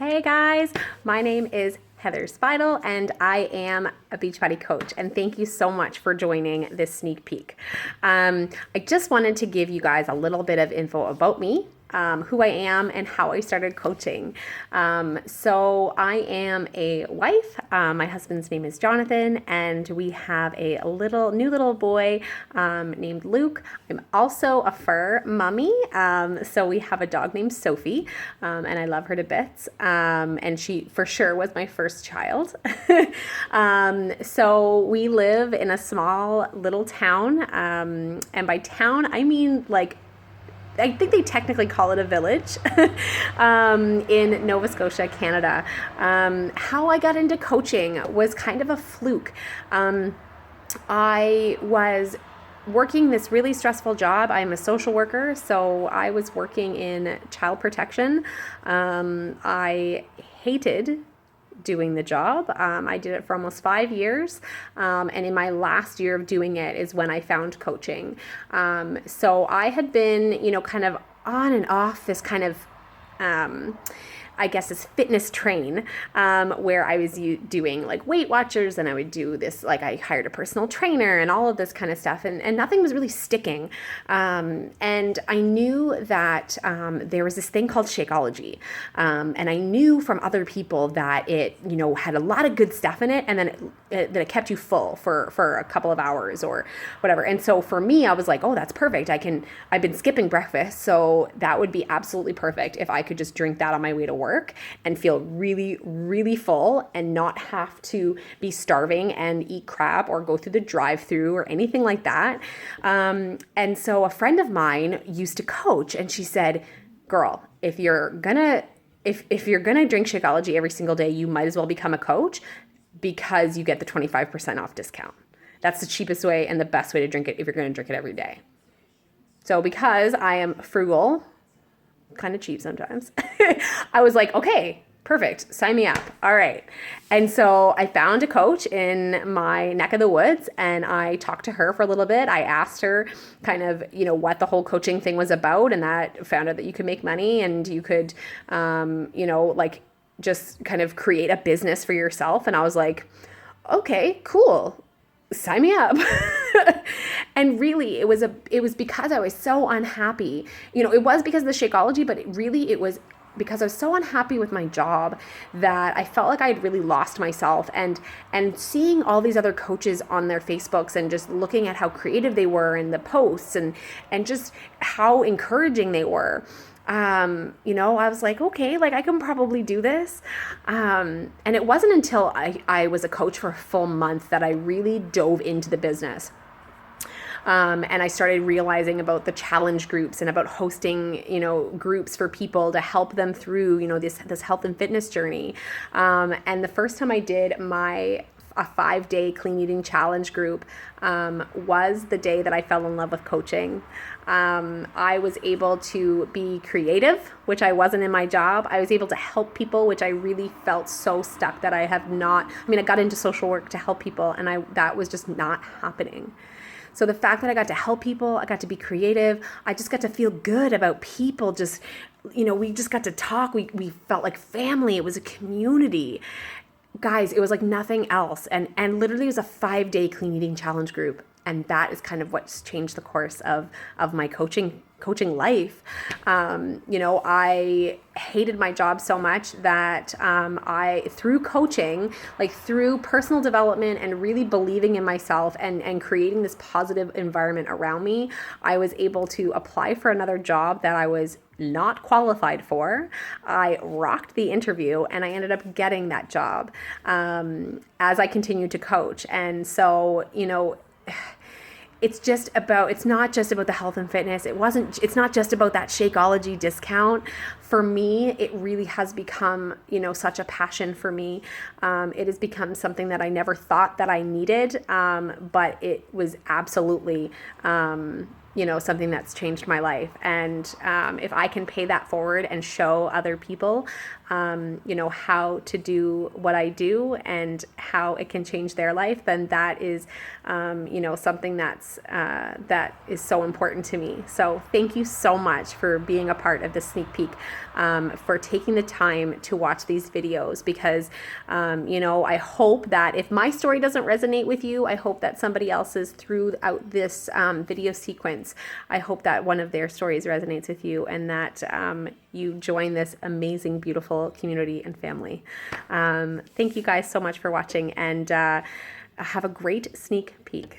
Hey guys, my name is Heather Spidel and I am a Beachbody coach, and thank you so much for joining this sneak peek. I just wanted to give you guys a little bit of info about me, who I am and how I started coaching. So I am a wife. My husband's name is Jonathan, and we have a new little boy named Luke. I'm also a fur mummy. So we have a dog named Sophie, and I love her to bits. And she for sure was my first child. So we live in a small little town. And by town, I mean like I think they technically call it a village in Nova Scotia, Canada. How I got into coaching was kind of a fluke. I was working this really stressful job. I'm a social worker, so I was working in child protection. I hated doing the job. I did it for almost 5 years. And in my last year of doing it is when I found coaching. So I had been, kind of on and off this kind of, I guess this fitness train, where I was doing like Weight Watchers, and I would do this, like I hired a personal trainer and all of this kind of stuff, and nothing was really sticking. And I knew that there was this thing called Shakeology, and I knew from other people that it, had a lot of good stuff in it, and then that it kept you full for a couple of hours or whatever. And so for me, I was like, oh, that's perfect. I've been skipping breakfast, so that would be absolutely perfect if I could just drink that on my way to work and feel really, really full and not have to be starving and eat crap or go through the drive-through or anything like that. And so a friend of mine used to coach, and she said, girl, if you're gonna drink Shakeology every single day, you might as well become a coach, because you get the 25% off discount. That's the cheapest way and the best way to drink it if you're going to drink it every day. So because I am frugal, kind of cheap sometimes, I was like, okay, perfect. Sign me up. All right. And so I found a coach in my neck of the woods, and I talked to her for a little bit. I asked her kind of, what the whole coaching thing was about, and that found out that you could make money and you could, just kind of create a business for yourself. And I was like, okay, cool. Sign me up. And really it was because I was so unhappy. It was because of the Shakeology, but it was because I was so unhappy with my job that I felt like I'd really lost myself, and seeing all these other coaches on their Facebooks and just looking at how creative they were in the posts and just how encouraging they were. I was like, okay, like I can probably do this. And it wasn't until I was a coach for a full month that I really dove into the business. And I started realizing about the challenge groups and about hosting, groups for people to help them through, this health and fitness journey. And the first time I did a 5-day clean eating challenge group was the day that I fell in love with coaching. I was able to be creative, which I wasn't in my job. I was able to help people, which I really felt so stuck that I got into social work to help people, and that was just not happening. So the fact that I got to help people, I got to be creative, I just got to feel good about people. Just, we just got to talk. We felt like family. It was a community. Guys, it was like nothing else. And literally it was a 5-day clean eating challenge group. And that is kind of what's changed the course of my coaching life. I hated my job so much that through coaching, like through personal development and really believing in myself and creating this positive environment around me, I was able to apply for another job that I was not qualified for. I rocked the interview, and I ended up getting that job as I continued to coach. And so, it's not just about the health and fitness. It's not just about that Shakeology discount. For me, it really has become, such a passion for me. It has become something that I never thought that I needed, but it was absolutely, you know, something that's changed my life. And if I can pay that forward and show other people, you know, how to do what I do and how it can change their life, then that is, you know, something that is so important to me. So thank you so much for being a part of the sneak peek, for taking the time to watch these videos, because, you know, I hope that if my story doesn't resonate with you, I hope that somebody else's throughout this video sequence, I hope that one of their stories resonates with you, and that you join this amazing, beautiful community and family. Thank you guys so much for watching, and have a great sneak peek.